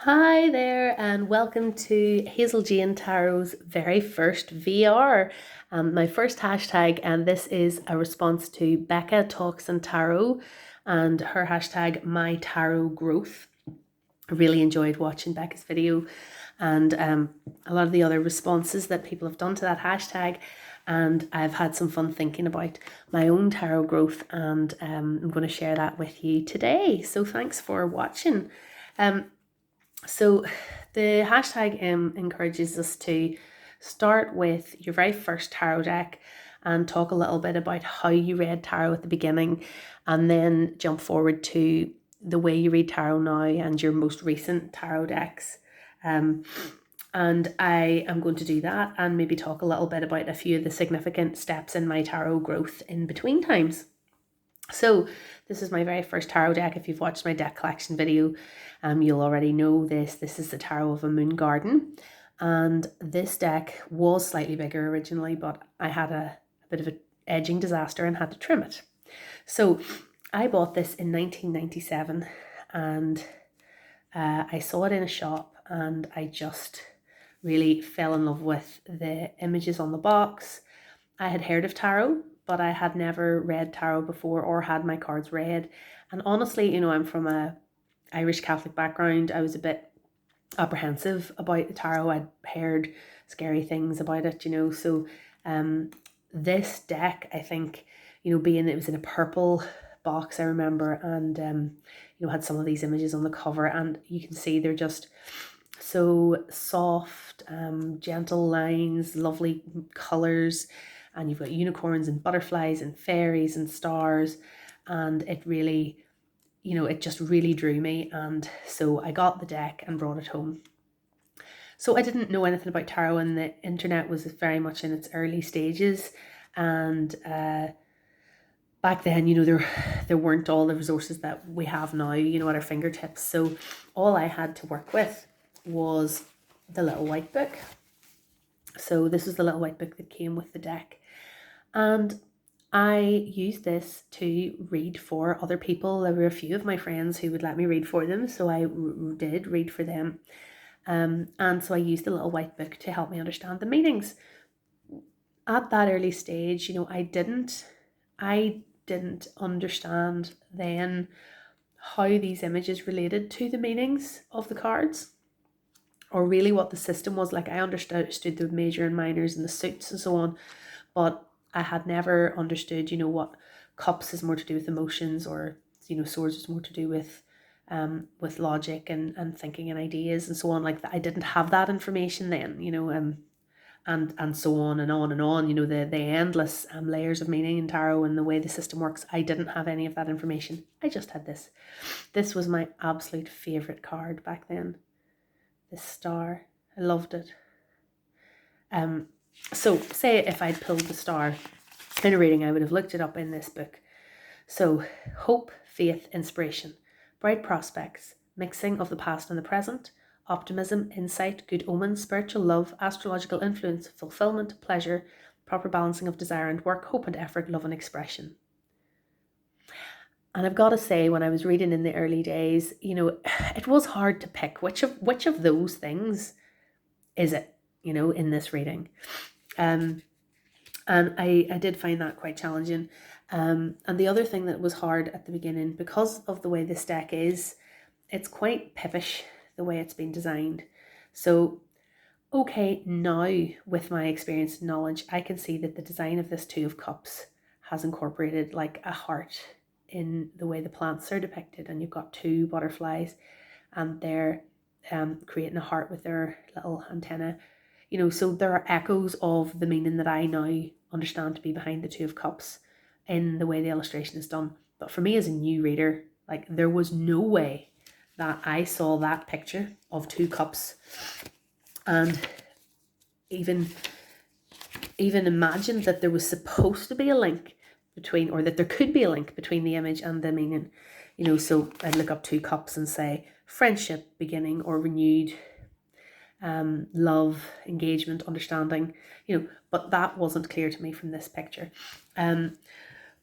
Hi there, and welcome to Hazel Jane Tarot's very first VR, my first hashtag, and this is a response to Becca Talks Tarot and her hashtag My Tarot Growth. I really enjoyed watching Becca's video and a lot of the other responses that people have done to that hashtag, and I've had some fun thinking about my own tarot growth, and I'm going to share that with you today. So thanks for watching. So the hashtag encourages us to start with your very first tarot deck and talk a little bit about how you read tarot at the beginning, and then jump forward to the way you read tarot now and your most recent tarot decks. And I am going to do that and maybe talk a little bit about a few of the significant steps in my tarot growth in between times. So this is my very first tarot deck. If you've watched my deck collection video, you'll already know this. This is the Tarot of a Moon Garden. And this deck was slightly bigger originally, but I had a bit of an edging disaster and had to trim it. So I bought this in 1997 and I saw it in a shop and I just really fell in love with the images on the box. I had heard of tarot, but I had never read tarot before or had my cards read. And honestly, I'm from a Irish Catholic background. I was a bit apprehensive about the tarot. I'd heard scary things about it, So this deck, I think, being it was in a purple box, I remember, and had some of these images on the cover, and you can see they're just so soft, gentle lines, lovely colors. And you've got unicorns and butterflies and fairies and stars, and it really, it just really drew me. And so I got the deck and brought it home. So I didn't know anything about tarot, and the internet was very much in its early stages. And back then, there weren't all the resources that we have now, at our fingertips. So all I had to work with was the little white book. So this is the little white book that came with the deck. And I used this to read for other people. There were a few of my friends who would let me read for them, so I did read for them. And so I used the little white book to help me understand the meanings. At that early stage, I didn't understand then how these images related to the meanings of the cards, or really what the system was. Like, I understood the major and minors and the suits and so on, but I had never understood, what cups is more to do with emotions, or, swords is more to do with logic and thinking and ideas and so on. Like that, I didn't have that information then, and so on and on and on. The endless layers of meaning in tarot and the way the system works. I didn't have any of that information. I just had this. This was my absolute favorite card back then. This star, I loved it. So say if I'd pulled the star in a reading, I would have looked it up in this book. So hope, faith, inspiration, bright prospects, mixing of the past and the present, optimism, insight, good omens, spiritual love, astrological influence, fulfillment, pleasure, proper balancing of desire and work, hope and effort, love and expression. And I've got to say, when I was reading in the early days, it was hard to pick which of those things is it, in this reading. And I did find that quite challenging. And the other thing that was hard at the beginning, because of the way this deck is, it's quite pippish the way it's been designed. So, okay, now with my experience and knowledge, I can see that the design of this Two of Cups has incorporated like a heart in the way the plants are depicted. And you've got two butterflies, and they're creating a heart with their little antenna. So there are echoes of the meaning that I now understand to be behind the Two of Cups in the way the illustration is done. But for me as a new reader, like, there was no way that I saw that picture of two cups and even imagined that there was supposed to be a link between, or that there could be a link between the image and the meaning. So I'd look up two cups and say friendship, beginning, or renewed, love, engagement, understanding, but that wasn't clear to me from this picture.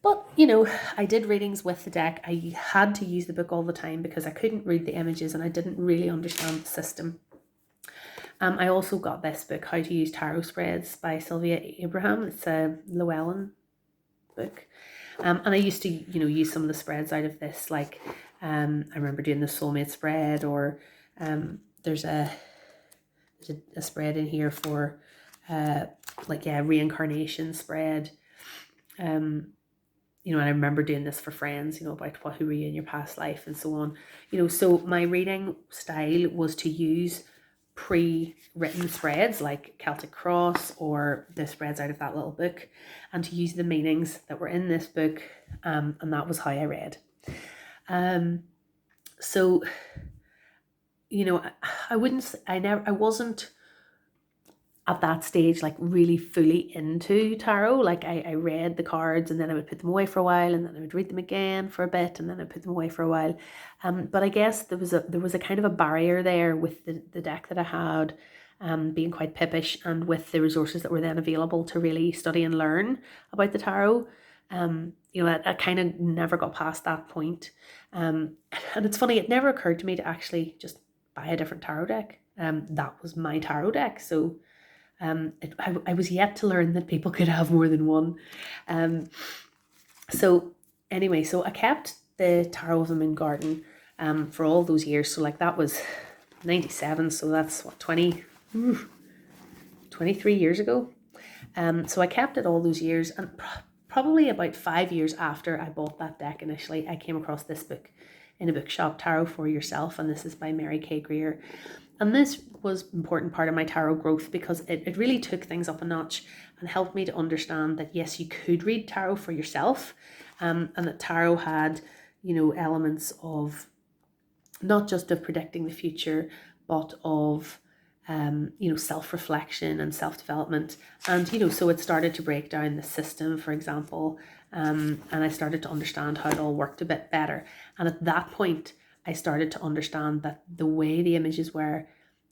But, you know, I did readings with the deck. I had to use the book all the time because I couldn't read the images and I didn't really understand the system. I also got this book, How to Use Tarot Spreads by Sylvia Abraham. It's a Llewellyn book. And I used to, you know, use some of the spreads out of this. Like, I remember doing the soulmate spread, or there's a spread in here for, reincarnation spread. You know, and I remember doing this for friends, you know, about who were you in your past life and so on. You know, so my reading style was to use pre-written spreads like Celtic Cross or the spreads out of that little book, and to use the meanings that were in this book, and that was how I read. So, you know, I wasn't at that stage like really fully into tarot. Like I read the cards and then I would put them away for a while, and then I would read them again for a bit, and then I'd put them away for a while. But I guess there was a kind of a barrier there with the deck that I had, being quite pippish, and with the resources that were then available to really study and learn about the tarot. You know, I kind of never got past that point. And it's funny, it never occurred to me to actually just buy a different tarot deck. That was my tarot deck. So I was yet to learn that people could have more than one. So anyway, so I kept the Tarot of the Moon Garden for all those years. So like that was 97. So that's what, 23 years ago. So I kept it all those years, and probably about 5 years after I bought that deck initially, I came across this book in a bookshop, Tarot for Yourself, and this is by Mary K. Greer. And this was an important part of my tarot growth because it really took things up a notch and helped me to understand that yes, you could read tarot for yourself, and that tarot had, you know, elements of not just of predicting the future, but of you know, self-reflection and self-development. And, you know, so it started to break down the system, for example, and I started to understand how it all worked a bit better. And at that point, I started to understand that the way the images were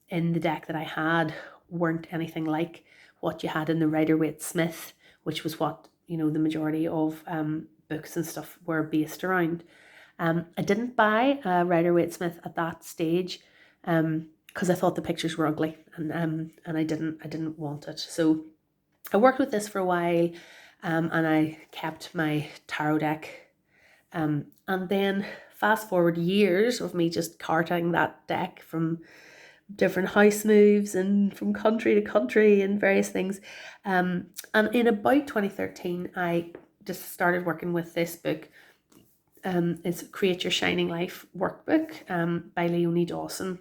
in the deck that I had weren't anything like what you had in the Rider-Waite-Smith, which was what, you know, the majority of books and stuff were based around. I didn't buy Rider-Waite-Smith at that stage, because I thought the pictures were ugly, and I didn't want it. So I worked with this for a while, and I kept my tarot deck, and then fast forward years of me just carting that deck from different house moves and from country to country and various things, and in about 2013 I just started working with this book. It's Create Your Shining Life workbook, by Leonie Dawson.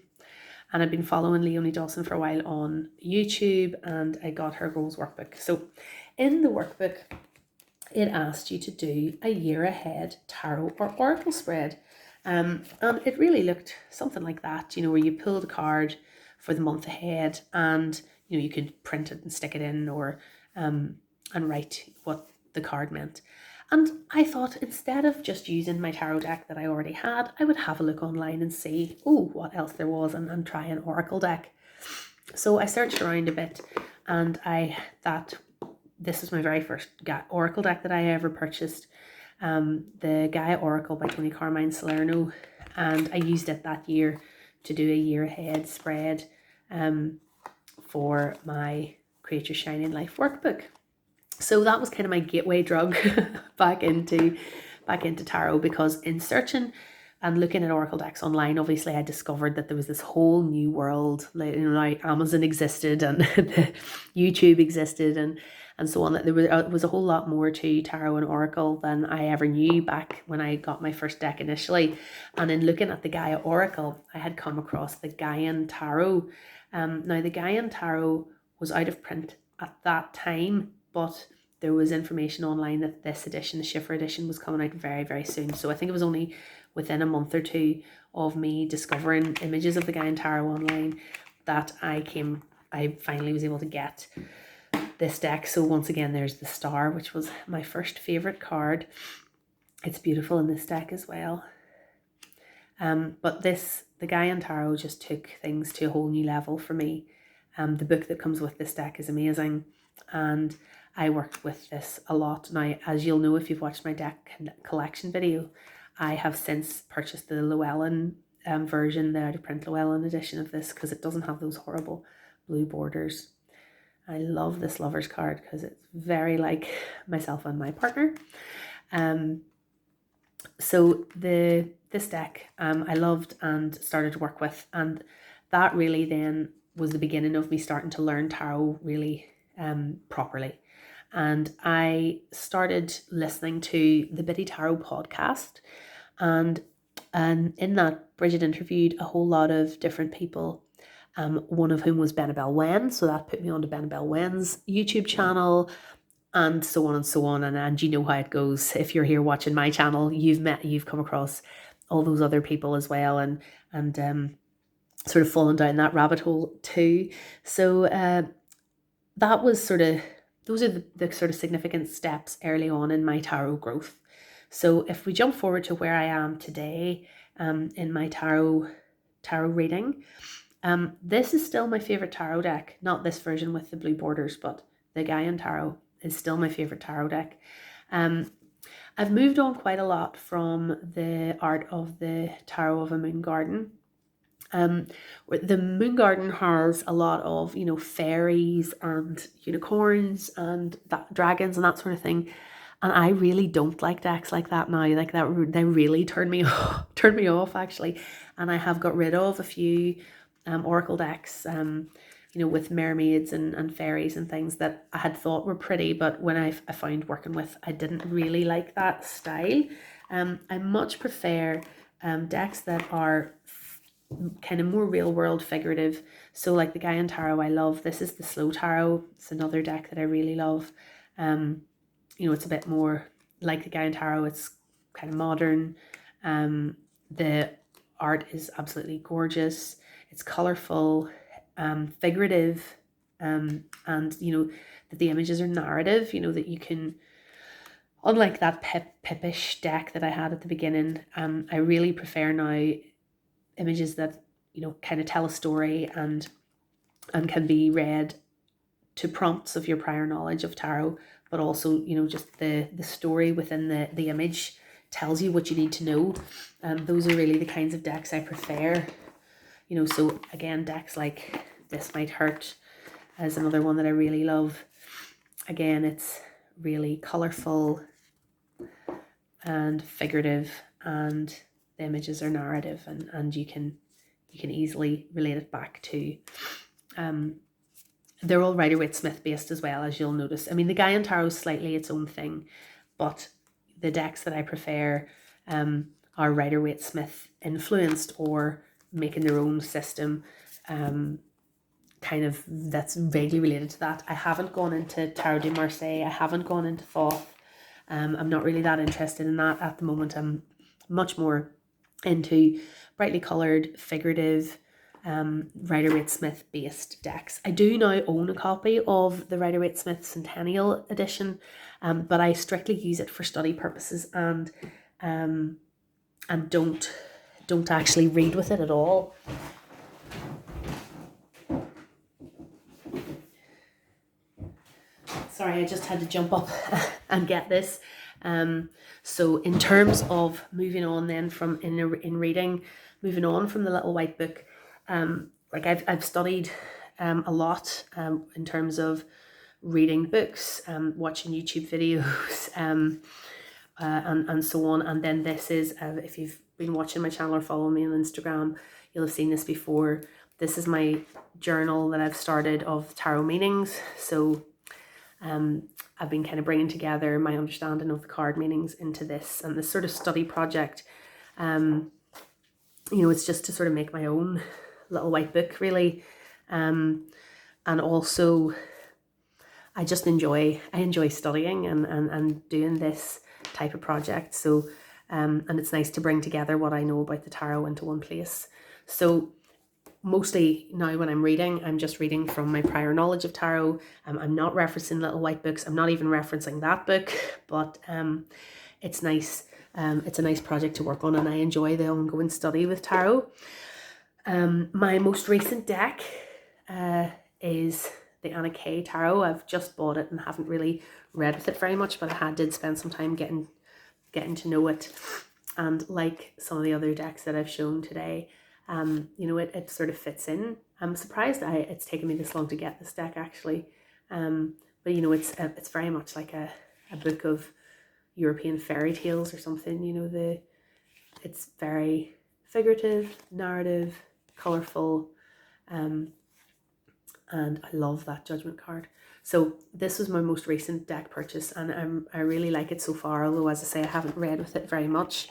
And I've been following Leonie Dawson for a while on YouTube, and I got her goals workbook. So in the workbook, it asked you to do a year ahead tarot or oracle spread. And it really looked something like that, you know, where you pulled a card for the month ahead, and, you know, you could print it and stick it in, or and write what the card meant. And I thought, instead of just using my tarot deck that I already had, I would have a look online and see, oh, what else there was, and try an oracle deck. So I searched around a bit, and I thought this was my very first oracle deck that I ever purchased, the Gaia Oracle by Tony Carmine Salerno, and I used it that year to do a year ahead spread for my Create Your Shining Life workbook. So that was kind of my gateway drug back into tarot, because in searching and looking at oracle decks online, obviously I discovered that there was this whole new world. Like, you know, like Amazon existed and YouTube existed and so on. That there was a whole lot more to tarot and oracle than I ever knew back when I got my first deck initially. And in looking at the Gaia Oracle, I had come across the Gaian Tarot. Now the Gaian Tarot was out of print at that time, but there was information online that this edition, the Schiffer edition, was coming out very, very soon. So I think it was only within a month or two of me discovering images of the Gaian Tarot online that I finally was able to get this deck. So once again, there's the Star, which was my first favorite card. It's beautiful in this deck as well. But the Gaian Tarot just took things to a whole new level for me. The book that comes with this deck is amazing, and I worked with this a lot. Now, as you'll know if you've watched my deck collection video, I have since purchased the Llewellyn version, the out of print Llewellyn edition of this, because it doesn't have those horrible blue borders. I love this lover's card because it's very like myself and my partner. So this deck I loved and started to work with, and that really then was the beginning of me starting to learn tarot really properly. And I started listening to the Bitty Tarot podcast, and in that Bridget interviewed a whole lot of different people, one of whom was Benabel Wen, so that put me onto Benabel Wen's YouTube channel, and so on and so on. And you know how it goes. If you're here watching my channel, you've come across all those other people as well, and sort of fallen down that rabbit hole too. So that was those are the sort of significant steps early on in my tarot growth. So if we jump forward to where I am today, in my tarot reading, this is still my favorite tarot deck. Not this version with the blue borders, but the Gaian Tarot is still my favorite tarot deck. I've moved on quite a lot from the art of the Tarot of a Moon Garden. The Moon Garden has a lot of, fairies and unicorns and dragons and that sort of thing. And I really don't like decks like that now. Like that, they really turn me off actually. And I have got rid of a few oracle decks, with mermaids and fairies and things that I had thought were pretty, but when I found working with, I didn't really like that style. I much prefer decks that are kind of more real world figurative. So like the Gaian Tarot I love. This is the Slow Tarot. It's another deck that I really love. It's a bit more like the Gaian Tarot. It's kind of modern. The art is absolutely gorgeous. It's colourful, figurative, and that the images are narrative, that you can, unlike that pippish deck that I had at the beginning, I really prefer now images that kind of tell a story and can be read to prompts of your prior knowledge of tarot, but also just the story within the image tells you what you need to know. Those are really the kinds of decks I prefer. So again, decks like This Might Hurt is another one that I really love. Again, it's really colourful and figurative, and the images are narrative, and you can easily relate it back to. They're all Rider-Waite-Smith based as well, as you'll notice. I mean, the Gaian Tarot is slightly its own thing, but the decks that I prefer are Rider-Waite-Smith influenced, or making their own system, kind of that's vaguely related to that. I haven't gone into Tarot de Marseille. I haven't gone into Thoth. I'm not really that interested in that at the moment. I'm much more into brightly coloured, figurative, Rider-Waite-Smith based decks. I do now own a copy of the Rider-Waite-Smith Centennial Edition, but I strictly use it for study purposes and don't actually read with it at all. Sorry, I just had to jump up and get this. So in terms of moving on then from in reading, moving on from the little white book, like I've studied a lot in terms of reading books, watching YouTube videos, and so on. And then this is, if you've been watching my channel or following me on Instagram, you'll have seen this before. This is my journal that I've started of tarot meanings. So I've been kind of bringing together my understanding of the card meanings into this, and this sort of study project. It's just to sort of make my own little white book, really. And also I just enjoy studying and doing this type of project. So and it's nice to bring together what I know about the tarot into one place. So mostly now when I'm reading, I'm just reading from my prior knowledge of tarot. I'm not referencing little white books. I'm not even referencing that book, but it's nice. It's a nice project to work on, and I enjoy the ongoing study with tarot. My most recent deck is Anna Kay Tarot. I've just bought it and haven't really read with it very much, but did spend some time getting to know it. And like some of the other decks that I've shown today, you know, it sort of fits in. I'm surprised it's taken me this long to get this deck, actually. But you know, it's very much like a book of European fairy tales or something. You know, it's very figurative, narrative, colourful, and I love that Judgment card. So this was my most recent deck purchase, and I really like it so far, although as I say, I haven't read with it very much.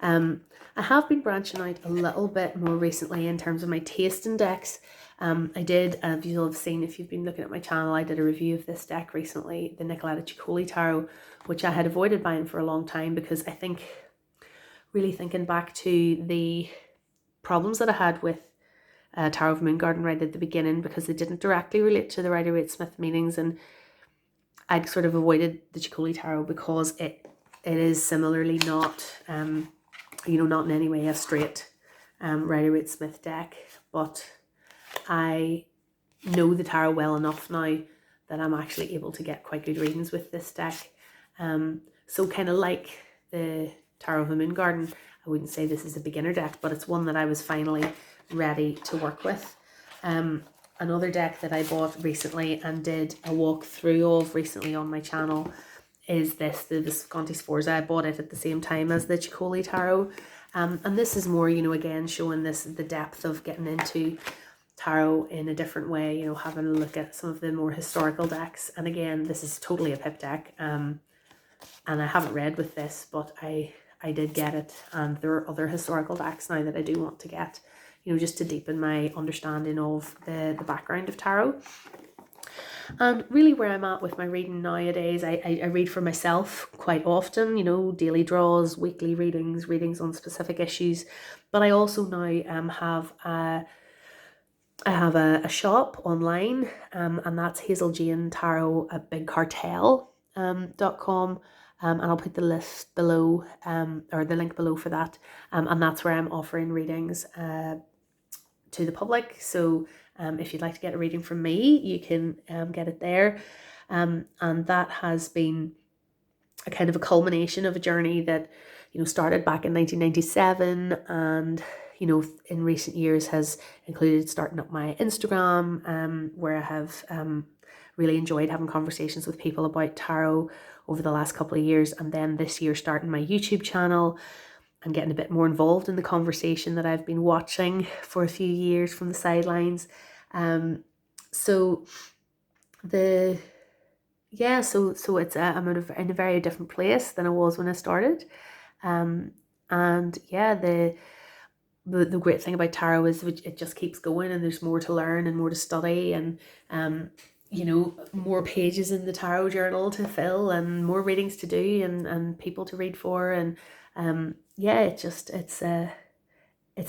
I have been branching out a little bit more recently in terms of my taste in decks. I did, as you'll have seen if you've been looking at my channel, I did a review of this deck recently, the Nicoletta Ciccoli Tarot, which I had avoided buying for a long time because I think, really thinking back to the problems that I had with Tarot of Moongarden right at the beginning, because they didn't directly relate to the Rider-Waite-Smith meanings, and I'd sort of avoided the Ciccoli Tarot because it is similarly not, you know, not in any way a straight Rider-Waite-Smith deck, but I know the tarot well enough now that I'm actually able to get quite good readings with this deck. So kind of like the Tarot of the Moongarden, I wouldn't say this is a beginner deck, but it's one that I was finally ready to work with. Another deck that I bought recently and did a walkthrough of recently on my channel is the Visconti Sforza. I bought it at the same time as the Ciccoli Tarot. And this is more, you know, again, showing the depth of getting into tarot in a different way, you know, having a look at some of the more historical decks. And again, this is totally a pip deck. And I haven't read with this, but I did get it. And there are other historical decks now that I do want to get, you know, just to deepen my understanding of the background of tarot. And really where I'm at with my reading nowadays, I read for myself quite often, you know, daily draws, weekly readings on specific issues. But I also now I have a shop online, and that's Hazel Jane Tarot at bigcartel.com. And I'll put the list below, or the link below for that. And that's where I'm offering readings to the public. So if you'd like to get a reading from me, you can get it there. And that has been a kind of a culmination of a journey that, you know, started back in 1997 and, you know, in recent years has included starting up my Instagram, where I have really enjoyed having conversations with people about tarot over the last couple of years, and then this year starting my YouTube channel and getting a bit more involved in the conversation that I've been watching for a few years from the sidelines. So it's I'm in a very different place than I was when I started. And yeah, the great thing about tarot is it just keeps going, and there's more to learn and more to study, and you know, more pages in the tarot journal to fill and more readings to do and people to read for, and yeah, it's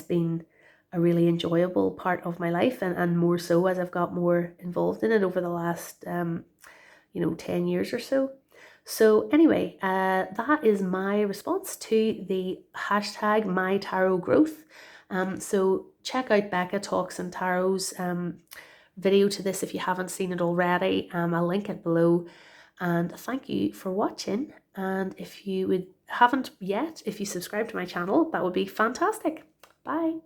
been a really enjoyable part of my life, and more so as I've got more involved in it over the last 10 years or so. So anyway, that is my response to the hashtag #MyTarotGrowth. So check out Becca Talks Tarot's video to this if you haven't seen it already. I'll link it below. And thank you for watching. And if you haven't yet, if you subscribe to my channel, that would be fantastic. Bye.